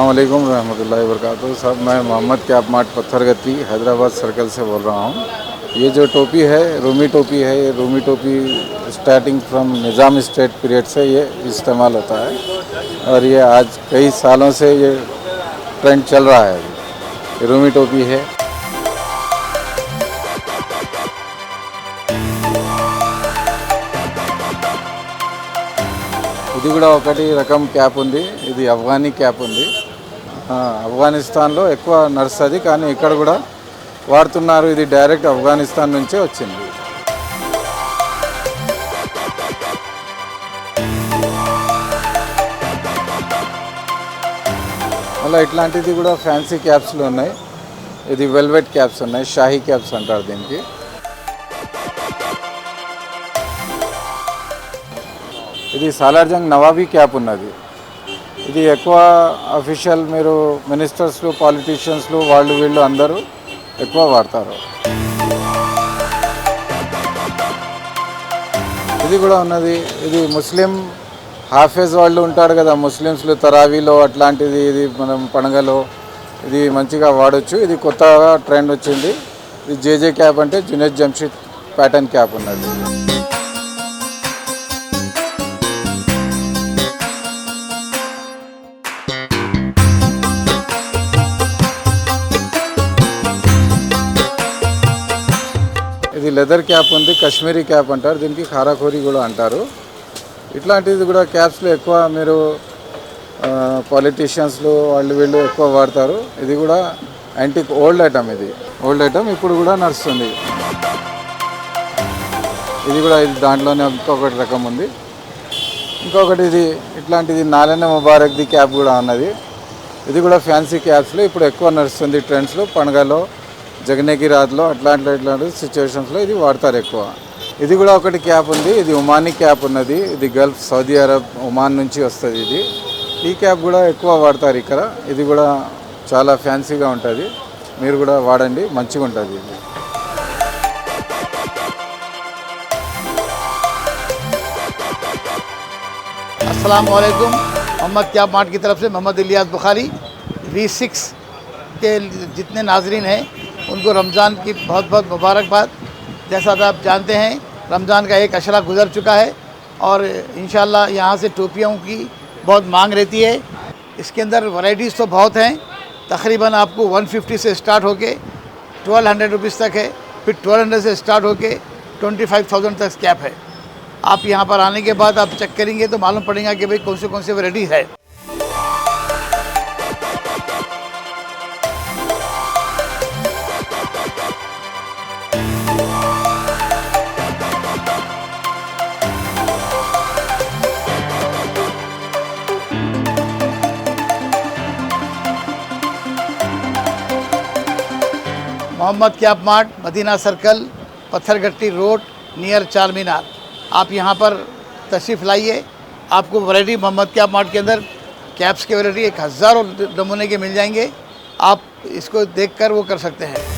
अस्सलामुअलैकुम रहमतुल्लाहि वबरकातुहू। साहब मैं Mohammad cap Mart Patthargatti Hyderabad circle से बोल रहा हूँ। ये जो टोपी है रूमी टोपी है। ये रूमी टोपी starting from Nizam state period से ये इस्तेमाल होता है और ये आज कई सालों से ये ट्रेंड चल रहा है। ये रूमी टोपी है। ఇది కూడా ఒకటి రకం క్యాప్ ఉంది. ఇది అఫ్ఘానీ క్యాప్ ఉంది. ఆఫ్ఘనిస్తాన్లో ఎక్కువ నడుస్తుంది, కానీ ఇక్కడ కూడా వాడుతున్నారు. ఇది డైరెక్ట్ ఆఫ్ఘనిస్తాన్ నుంచే వచ్చింది. అలా ఇట్లాంటిది కూడా ఫ్యాన్సీ క్యాప్స్లో ఉన్నాయి. ఇది వెల్వెట్ క్యాప్స్ ఉన్నాయి, షాహీ క్యాప్స్ అంటారు దీనికి. ఇది సాలార్జంగ్ నవాబీ క్యాప్ ఉన్నది. ఇది ఎక్కువ అఫీషియల్ మీరు మినిస్టర్స్లు పాలిటీషియన్స్లు వాళ్ళు వీళ్ళు అందరూ ఎక్కువ వాడతారు. ఇది కూడా ఉన్నది. ఇది ముస్లిం హాఫేజ్ వాళ్ళు ఉంటారు కదా, ముస్లిమ్స్లు తరావీలో అట్లాంటిది. ఇది మనం పండుగలో ఇది మంచిగా వాడచ్చు. ఇది కొత్తగా ట్రెండ్ వచ్చింది. ఇది జేజే క్యాప్ అంటే జునైద్ జంషీద్ ప్యాటర్న్ క్యాప్ ఉన్నది. ఇది లెదర్ క్యాప్ ఉంది, కాశ్మీరీ క్యాప్ అంటారు దీనికి, ఖారాఖోరీ కూడా అంటారు. ఇట్లాంటిది కూడా క్యాప్స్లో ఎక్కువ మీరు పాలిటీషియన్స్లు వాళ్ళు వీళ్ళు ఎక్కువ వాడతారు. ఇది కూడా యాంటిక్ ఓల్డ్ ఐటమ్. ఇది ఓల్డ్ ఐటమ్ ఇప్పుడు కూడా నడుస్తుంది. ఇది కూడా ఇది దాంట్లోనే ఇంకొకటి రకం ఉంది. ఇంకొకటి ఇది ఇట్లాంటిది నాలెన్న ముబారక్ది క్యాప్ కూడా ఉన్నది. ఇది కూడా ఫ్యాన్సీ క్యాప్స్లో ఇప్పుడు ఎక్కువ నడుస్తుంది ట్రెండ్స్లో. పండుగలో జగనేకి రాత్లో ఇట్లాంటి సిచ్యువేషన్స్లో ఇది వాడతారు ఎక్కువ. ఇది కూడా ఒకటి క్యాప్ ఉంది. ఇది ఒమానీ క్యాప్ ఉన్నది. ఇది గల్ఫ్ సౌదీ అరబ్ ఒమాన్ నుంచి వస్తుంది. ఇది ఈ క్యాప్ కూడా ఎక్కువ వాడతారు ఇక్కడ. ఇది కూడా చాలా ఫ్యాన్సీగా ఉంటుంది. మీరు కూడా వాడండి, మంచిగా ఉంటుంది ఇది. अस्सलाम वालेकुम। मोहम्मद कैप मार्ट की तरफ से मोहम्मद इलियास बुखारी V6 के जितने नाजरीन हैं उनको रमज़ान की बहुत बहुत मुबारकबाद। जैसा कि आप जानते हैं रमज़ान का एक अशरा गुज़र चुका है और इंशाअल्लाह यहाँ से टोपियों की बहुत मांग रहती है। इसके अंदर वैरायटीज़ तो बहुत हैं। तकरीबन आपको 150 से स्टार्ट होके 1200 रुपीज़ तक है, फिर 1200 से स्टार्ट होके 25,000 तक कैप है। आप यहाँ पर आने के बाद आप चेक करेंगे तो मालूम पड़ेगा कि भाई कौन से वैरायटी है। Mohammed cap mart, Madina circle, Patthargatti road, near Char Minar. आप यहाँ पर तशरीफ़ लाइए। आपको वैरायटी मोहम्मद कैप मार्ट के अंदर कैप्स के वैरायटी 1000 नमूने के मिल जाएंगे। आप इसको देखकर वो कर सकते हैं।